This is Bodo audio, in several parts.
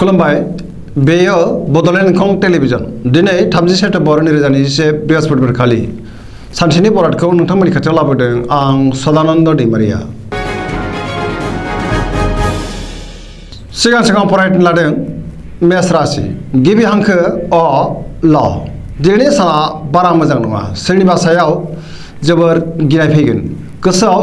खुलुमबाय बेयो बड'लेण्ड इंखं टेलिभिजन दिनै 30 सेप्तेम्बर 2021 बृहस्पतिबार खालि सानसेनि बरादखौ नोंथांमोननि खाथियाव लाबोदों आं सदानन्द दैमारिया। सिगां फरायनो लादों मेष राशि गिबि हांखो अ ल। दिनैनि साना बारा मोजां नङा। सोरनिबा सायाव जोबोर गिनाय फैगोन, गोसोआव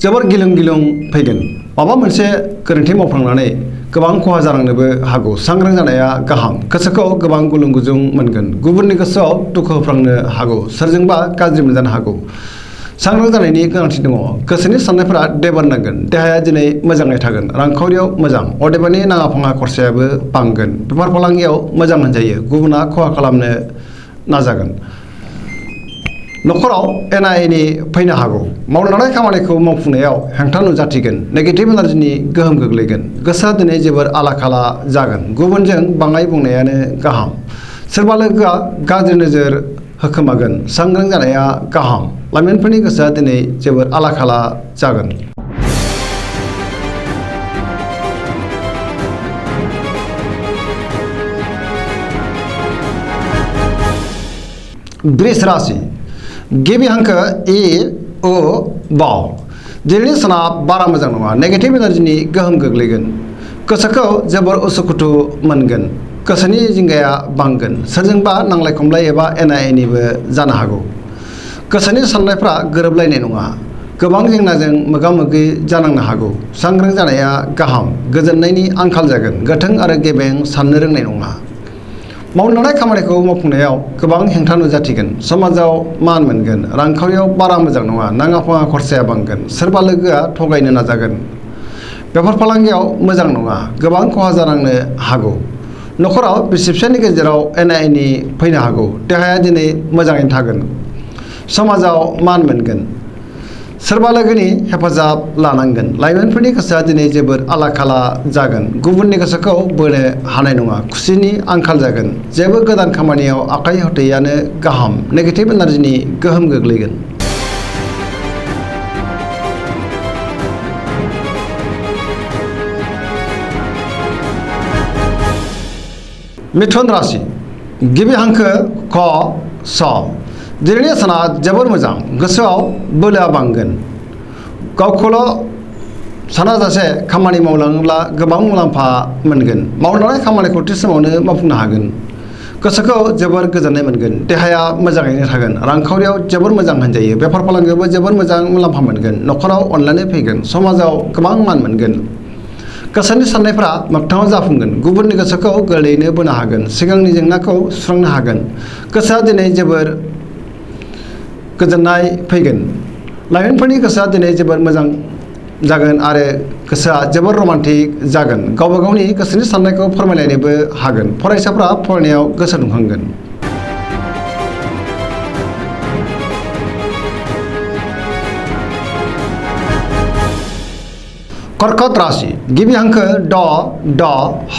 जोबोर गिलुं फैगोन। माबा मोनसे गोरोन्थि मावफ्लांनानै गोबां खहा जालांनोबो हागौ। सांग्रां जानाया गाहाम। गोसोखौ गोबां गुलुं गुजुं मोनगोन। गुबुननि गोसोआव दुखु होफ्लांनो हागौ। सोरजोंबा गाज्रि मोनजानो हागौ। सांग्रां जानायनि गोनांथि दङ। गोसोनि साननायफोरा देबार नांगोन। देहाया दिनै मोजाङै थागोन। रांखावरियाव मोजां, अदेबानि नाङा फाङा खरसायाबो बांगोन। बेफार फालांगियाव मोजां होनजायो। गुबुना खहा खालामनो नाजागोन। न'खराव एना एनि फैनो हागौ। मावनो लानाय खामानिखौ मावफुंनायाव हेंथा नुजाथिगोन। नेगेटिभ एनार्जिनि गोहोम गोग्लैगोन। गोसोआ दिनै जोबोर आला खाला जागोन। गुबुनजों बाङाय बुंनायानो गाहाम। सोरबा लोगोआ गाज्रि नोजोर होखोमागोन। सांग्रां जानाया गाहाम। लाइमोनफोरनि गोसोआ दिनै जोबोर आला खाला जागोन। वृष राशि गिबि हांखो इ उ ब। दिनैनि साना बारा मोजां नङा। नेगेटिभ एनार्जिनि गोहोम गोग्लैगोन। गोसोखौ जोबोर उसुखुथु मोनगोन। गोसोनि जिंगाया बांगोन। सोरजोंबा नांलाय खमलाय एबा एना एनिबो जानो हागौ। गोसोनि साननायफ्रा गोरोबलायनाय नङा। गोबां जेंनाजों मोगा मोगि जानांनो हागौ। सांग्रां जानाया गाहाम। गोजोननायनि आंखाल जागोन। गोथों आरो गेबें साननो रोंनाय नङा। मावनो लानाय खामानिखौ मावफुंनायाव गोबां हेंथा नुजाथिगोन। समाजाव मान मोनगोन। रांखावरियाव बारा मोजां नङा। नाङा फाङा खरसाया बांगोन। सोरबा लोगोआ थगायनो नाजागोन। बेफार फालांगियाव मोजां नङा। गोबां खहा जानांनो हागौ। न'खराव बिसि फिसायनि गेजेराव एना एनि फैनो हागौ। देहाया दिनै मोजाङैनो थागोन। समाजाव मान मोनगोन। सोरबा लोगोनि हेफाजाब लानांगोन। लाइमोनफोरनि गोसोआ दिनै जोबोर आला खाला जागोन। गुबुननि गोसोखौ बोनो हानाय नङा। खुसिनि आंखाल जागोन। जेबो गोदान खामानियाव आखाइ होथेयानो गाहाम। नेगेटिभ एनार्जिनि गोहोम गोग्लैगोन। मिथुन राशि गिबि हांखो क स। दिनैनि साना जोबोर मोजां। गोसोआव बोलोआ बांगोन। गावखौल' सानाजासे खामानि मावलाङोब्ला गोबां मुलाम्फा मोनगोन। मावनो लानाय खामानिखौ थि समावनो मावफुंनो हागोन। गोसोखौ जोबोर गोजोननाय मोनगोन। देहाया मोजाङैनो थागोन। रांखावरियाव जोबोर मोजां होनजायो। बेफार फालांगियावबो जोबोर मोजां मुलाम्फा मोनगोन। न'खराव अनलायनाय फैगोन। समाजाव गोबां मान मोनगोन। गोसोनि साननायफ्रा मोगथाङाव जाफुंगोन। गुबुननि गोसोखौ गोरलैयैनो बोनो हागोन। सिगांनि जेंनाखौ सुस्रांनो हागोन। गोसोआ दिनै जोबोर गोजोननाय फैगोन। लाइमोनफोरनि गोसोआ दिनै जोबोर मोजां जागोन आरो गोसोआ जोबोर रमान्टिक जागोन। गावबा गावनि गोसोनि साननायखौ फोरमायलायनोबो हागोन। फरायसाफ्रा फरायनायाव गोसो दुंखांगोन। कर्कट राशि गिबि हांखो ड ड ह।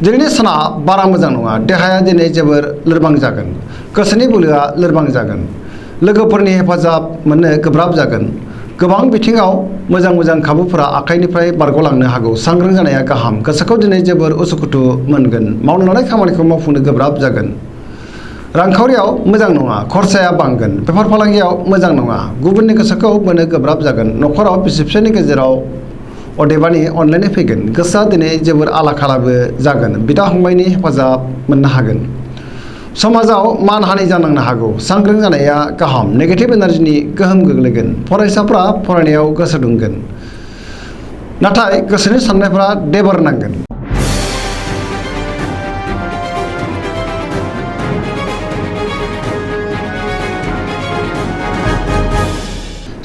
दिनैनि साना बारा मोजां नङा। देहाया दिनै जोबोर लोरबां जागोन। गोसोनि बोलोआ लोरबां जागोन। लोगोफोरनि हेफाजाब मोननो गोब्राब जागोन। गोबां बिथिङाव मोजां खाबुफोरा आखाइनिफ्राय बारग'लांनो हागौ। सांग्रां जानाया गाहाम। गोसोखौ दिनै जोबोर उसुखुथु मोनगोन। मावनो लानाय खामानिखौ मावफुंनो गोब्राब जागोन। रांखावरियाव मोजां नङा। खरसाया बांगोन। बेफार फालांगियाव मोजां नङा। गुबुननि गोसोखौ बोनो गोब्राब जागोन। न'खराव बिसि फिसायनि गेजेराव अदेबानि अनलायनाय फैगोन। गोसोआ दिनै जोबोर आला खालाबो जागोन। बिदा फंबायनि हेफाजाब मोननो हागोन। समाजाव मान हानि जानांनो हागौ। सांग्रां जानाया गाहाम। नेगेटिभ एनार्जिनि गोहोम गोग्लैगोन। फरायसाफ्रा फरायनायाव गोसो दुंगोन। नाथाय गोसोनि साननायफ्रा देबार नांगोन।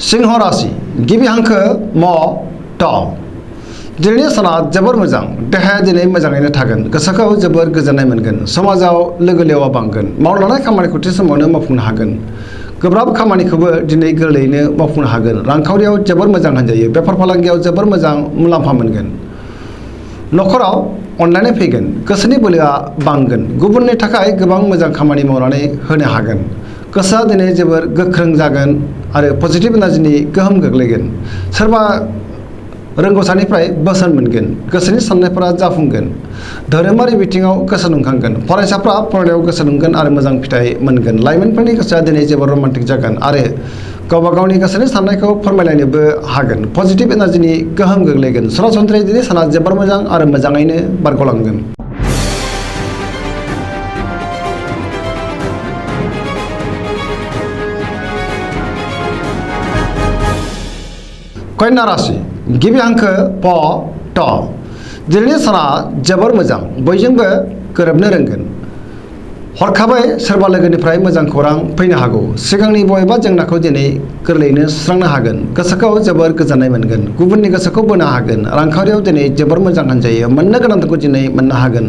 सिंह राशि गिबि हांखो म ट। दिनैनि साना जोबोर मोजां। देहाया दिनै मोजाङैनो थागोन। गोसोखौ जोबोर गोजोननाय मोनगोन। समाजाव लोगो लेवा बांगोन। मावनो लानाय खामानिखौ थि समावनो मावफुंनो हागोन। गोब्राब खामानिखौबो दिनै गोरलैयैनो मावफुंनो हागोन। रांखावरियाव जोबोर मोजां होनजायो। बेफार फालांगियाव जोबोर मोजां मुलाम्फा मोनगोन। न'खराव अनलायनाय फैगोन। गोसोनि बोलोआ बांगोन। गुबुननि थाखाय गोबां मोजां खामानि मावनानै होनो हागोन। गोसोआ दिनै जोबोर गोख्रों जागोन आरो पजिटिभ एनार्जिनि गोहोम गोग्लैगोन। सोरबा रोंगौसानिफ्राय बोसोन मोनगोन गोसोनि साननायफोरा जाफुंगोन धोरोमारि बिथिङाव गोसो दुंखांगोन फरायसाफ्रा फरायनायाव गोसो दुंगोन आरो मोजां फिथाइ मोनगोन लाइमोनफोरनि गोसोआ दिनै जोबोर रमान्टिक जागोन आरो गावबा गावनि गोसोनि साननायखौ फोरमायलायनोबो हागोन पजिटिभ एनार्जिनि गोहोम गोग्लैगोन सरासनस्रायै दिनै साना जोबोर मोजां आरो मोजाङैनो बारग'लांगोन। कन्या राशि गिबि हांखो प ट दिनैनि साना जोबोर मोजां बयजोंबो गोरोबनो रोंगोन हरखाबै सोरबा लोगोनिफ्राय मोजां खौरां फैनो हागौ सिगांनि बबेबा जेंनाखौ दिनै गोरलैयैनो सुस्रांनो हागोन गोसोखौ जोबोर गोजोननाय मोनगोन गुबुननि गोसोखौ बोनो हागोन रांखावरियाव दिनै जोबोर मोजां होनजायो मोननो गोनांखौ दिनै मोननो हागोन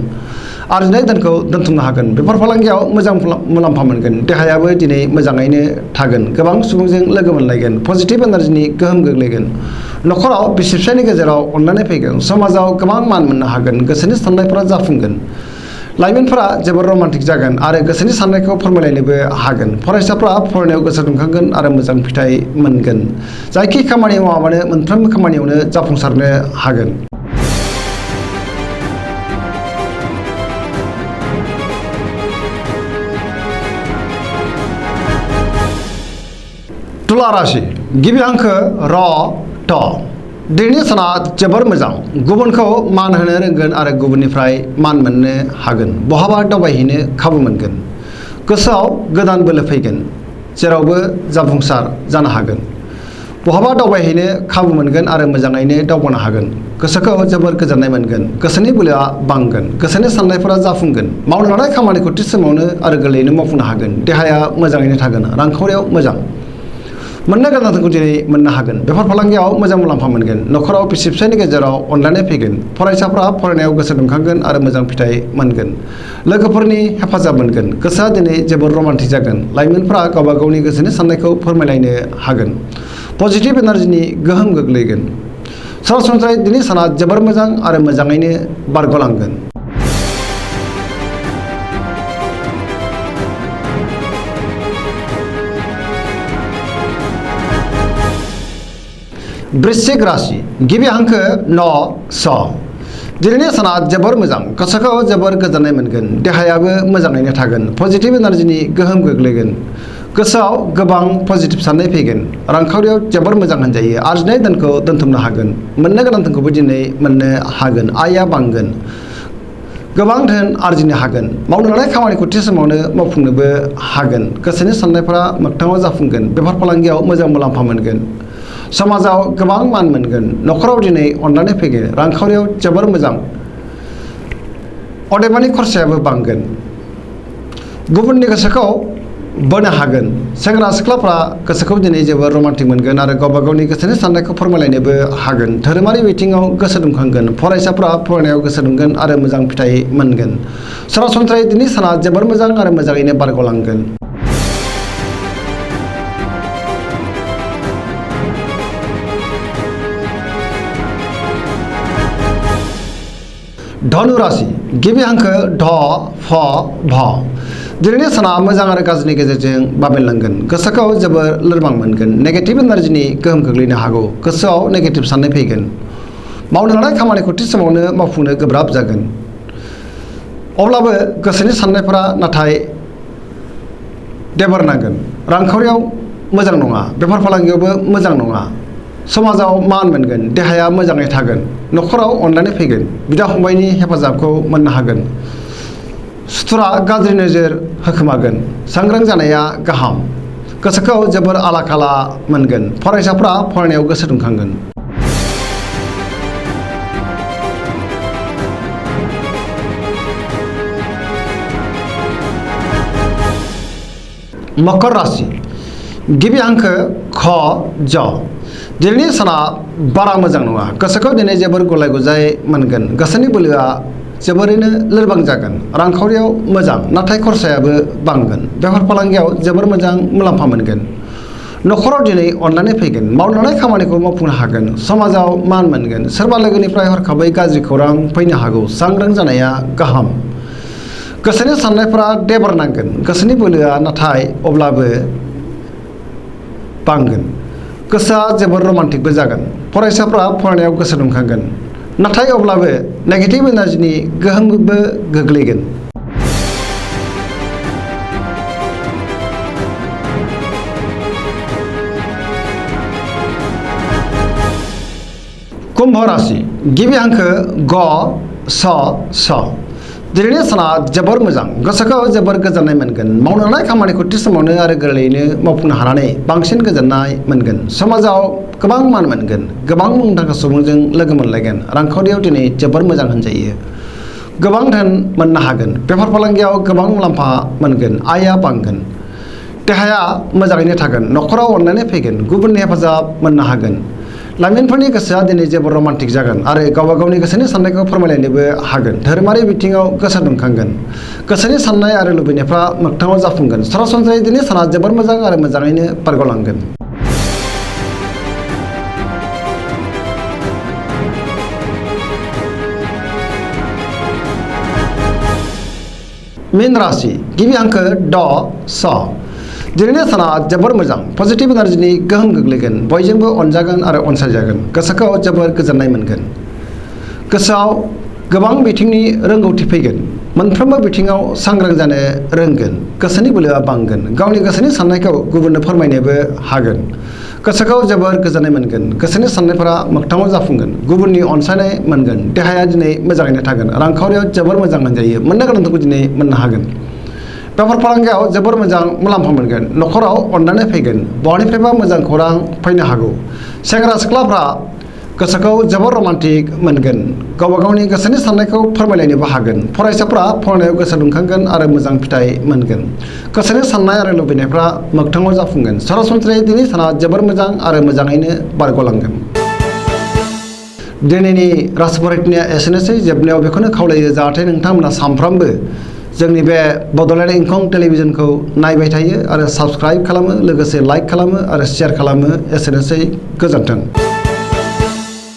आरजिनाय धोनखौ दोनथुमनो हागोन बेफार फालांगियाव मोजां मुलाम्फा मोनगोन देहायाबो दिनै मोजाङैनो थागोन गोबां सुबुंजों लोगो मोनलायगोन पजिटिभ एनार्जिनि गोहोम गोग्लैगोन न'खराव बिसि फिसायनि गेजेराव अनलायनाय फैगोन समाजाव गोबां मान मोननो हागोन गोसोनि साननायफोरा जाफुंगोन लाइमोनफोरा जोबोर रमान्टिक जागोन आरो गोसोनि साननायखौ फोरमायलायनोबो हागोन फरायसाफ्रा फरायनायाव गोसो दुंखांगोन आरो मोजां फिथाइ मोनगोन जायखि खामानि मावा मानो मोनफ्रोमबो खामानियावनो जाफुंसारनो हागोन। तुला राशि गिबि हांखो र ट दिनैनि साना जोबोर मोजां गुबुनखौ मान होनो रोंगोन आरो गुबुननिफ्राय मान मोननो हागोन बहाबा दावबायहैनो खाबु मोनगोन गोसोआव गोदान बोलो फैगोन जेरावबो जाफुंसार जानो हागोन बहाबा दावबायहैनो खाबु मोनगोन आरो मोजाङैनो दावबायनो हागोन गोसोखौ जोबोर गोजोननाय मोनगोन गोसोनि बोलोआ बांगोन गोसोनि साननायफोरा जाफुंगोन मावनो लानाय खामानिखौ थि समावनो आरो गोरलैयैनो मावफुंनो हागोन देहाया मोजाङैनो थागोन रांखावरियाव मोजां मोननो गोनांखौ दिनै मोननो हागोन बेफार फालांगियाव मोजां मुलाम्फा मोनगोन न'खराव बिसि फिसायनि गेजेराव अनलायनाय फैगोन फरायसाफ्रा फरायनायाव गोसो दुंखांगोन आरो मोजां फिथाइ मोनगोन लोगोफोरनि हेफाजाब मोनगोन गोसोआ दिनै जोबोर रमान्टिक जागोन लाइमोनफ्रा गावबा गावनि गोसोनि साननायखौ फोरमायलायनो हागोन पजिटिभ एनार्जिनि गोहोम गोग्लैगोन सरासनस्रायै दिनै साना जोबोर मोजां आरो मोजाङैनो बारग'लांगोन। वृश्चिक राशि गिबि हांखो न स दिनैनि साना जोबोर मोजां गोसोखौ जोबोर गोजोननाय मोनगोन देहायाबो मोजाङैनो थागोन पजिटिभ एनार्जिनि गोहोम गोग्लैगोन गोसोआव गोबां पजिटिभ साननाय फैगोन रांखावरियाव जोबोर मोजां होनजायो आरजिनाय धोनखौ दोनथुमनो हागोन मोननो गोनां धोनखौबो दिनै मोननो हागोन आयआ बांगोन गोबां धोन आरजिनो हागोन मावनो लानाय खामानिखौ थि समावनो मावफुंनोबो हागोन गोसोनि साननायफोरा मोगथाङाव जाफुंगोन बेफार फालांगियाव मोजां मुलाम्फा मोनगोन समाजाव गोबां मान मोनगोन न'खराव दिनै अनलायनाय फैगोन रांखावरियाव जोबोर मोजां अदेबानि खरसायाबो बांगोन गुबुननि गोसोखौ बोनो हागोन सेंग्रा सिख्लाफ्रा गोसोखौ दिनै जोबोर रमान्टिक मोनगोन आरो गावबा गावनि गोसोनि साननायखौ फोरमायलायनोबो हागोन धोरोमारि बिथिङाव गोसो दुंखांगोन फरायसाफ्रा फरायनायाव गोसो दुंगोन आरो मोजां फिथाइ मोनगोन सरासनस्रायै दिनै साना जोबोर मोजां आरो मोजाङैनो बारग'लांगोन। धनु राशि गिबि हांखो ढ फ भ दिनैनि साना मोजां आरो गाज्रिनि गेजेरजों बाबेनलांगोन गोसोखौ जोबोर लोरबां मोनगोन नेगेटिभ एनार्जिनि गोहोम गोग्लैनो हागौ गोसोआव नेगेटिभ साननाय फैगोन मावनो लानाय खामानिखौ थि समावनो मावफुंनो गोब्राब जागोन अब्लाबो गोसोनि साननायफोरा नाथाय देबर नांगोन रांखावरियाव मोजां नङा बेफार फालांगियावबो मोजां नङा समाजाव मान मोनगोन देहाया मोजाङै थागोन न'खराव अनलायनाय फैगोन बिदा फंबायनि हेफाजाबखौ मोननो हागोन सुथुरा गाज्रि नोजोर होखोमागोन सांग्रां जानाया गाहाम गोसोखौ जोबोर आला खाला मोनगोन फरायसाफ्रा फरायनायाव गोसो दुंखांगोन। मकर राशि गिबि हांखो ख ज दिनैनि साना बारा मोजां नङा गोसोखौ दिनै जोबोर गुलाय गुजाय मोनगोन गोसोनि बोलोआ जोबोरैनो लोरबां जागोन रांखावरियाव मोजां नाथाय खरसायाबो बांगोन बेफार फालांगियाव जोबोर मोजां मुलाम्फा मोनगोन न'खराव दिनै अनलायनाय फैगोन मावनो लानाय खामानिखौ मावफुंनो हागोन समाजाव मान मोनगोन सोरबा लोगोनिफ्राय हरखाबै गाज्रि खौरां फैनो हागौ सांग्रां जानाया गाहाम गोसोनि साननायफोरा देबर नांगोन गोसोनि बोलोआ नाथाय अब्लाबो बांगोन गोसोआ जोबोर रमान्टिकबो जागोन फरायसाफ्रा फरायनायाव गोसो दुंखांगोन। नाथाय अब्लाबो नेगेटिभ एनार्जिनि गोहोमबो गोग्लैगोन। कुम्भ राशि गिबि हांखो ग स स दिनैनि साना जोबोर मोजां। गोसोखौ जोबोर गोजोननाय मोनगोन। मावनो लानाय खामानिखौ थि समावनो आरो गोरलैयैनो मावफुंनो हानानै बांसिन गोजोननाय मोनगोन। समाजाव गोबां मान मोनगोन। गोबां मुंदांखा सुबुंजों लोगो मोनलायगोन। रांखावरियाव दिनै जोबोर मोजां होनजायो। गोबां धोन मोननो हागोन। बेफार फालांगियाव गोबां मुलाम्फा मोनगोन। आयआ बांगोन। देहाया मोजाङैनो थागोन। न'खराव अननानै फैगोन। गुबुननि हेफाजाब मोननो हागोन। लाइमोनफोरनि गोसोआ दिनै जोबोर रमान्टिक जागोन आरो गावबा गावनि गोसोनि साननायखौ फोरमायलायनोबो हागोन। धोरोमारि बिथिङाव गोसो दुंखांगोन। गोसोनि साननाय आरो लुबैनायफ्रा मोगथाङाव जाफुंगोन। सरासनस्रायै दिनै साना जोबोर मोजां आरो मोजाङैनो बारग'लांगोन। मीन राशि गिबि हांखो ड स दिनैनि साना जोबोर मोजां। पजिटिभ एनार्जिनि गोहोम गोग्लैगोन। बयजोंबो अनजागोन आरो अनसायजागोन। गोसोखौ जोबोर गोजोननाय मोनगोन। गोसोआव गोबां बिथिंनि रोंगौथि फैगोन। मोनफ्रोमबो बिथिङाव सांग्रां जानो रोंगोन। गोसोनि बोलोआ बांगोन। गावनि गोसोनि साननायखौ गुबुननो फोरमायनोबो हागोन। गोसोखौ जोबोर गोजोननाय मोनगोन। गोसोनि साननायफोरा मोगथाङाव जाफुंगोन। गुबुननि अनसायनाय मोनगोन। देहाया दिनै मोजाङैनो थागोन। रांखावरियाव जोबोर मोजां होनजायो। मोननो गोनांखौ दिनै मोननो हागोन। बेफार फालांगियाव जोबोर मोजां मुलाम्फा मोनगोन। न'खराव अननानै फैगोन। बहानिफ्रायबा मोजां खौरां फैनो हागौ। सेंग्रा सिख्लाफ्रा गोसोखौ जोबोर रमान्टिक मोनगोन। गावबा गावनि गोसोनि साननायखौ फोरमायलायनोबो हागोन। फरायसाफ्रा फरायनायाव गोसो दुंखांगोन आरो मोजां फिथाइ मोनगोन। गोसोनि साननाय आरो लुबैनायफ्रा मोगथाङाव जाफुंगोन। सरासनस्रायै दिनै साना जोबोर मोजां आरो मोजाङैनो बारग'लांगोन। दिनैनि राशि फरायथिनाया एसेनोसै। जोबनायाव बेखौनो खावलायो जाहाथे नोंथांमोना सानफ्रामबो जोंनि बे बड'लेण्ड इंखं टेलिभिजनखौ नायबाय थायो आरो साबस्क्राइब खालामो, लोगोसे लाइक खालामो आरो शेयार खालामो। एसेनोसै। गोजोन्थों।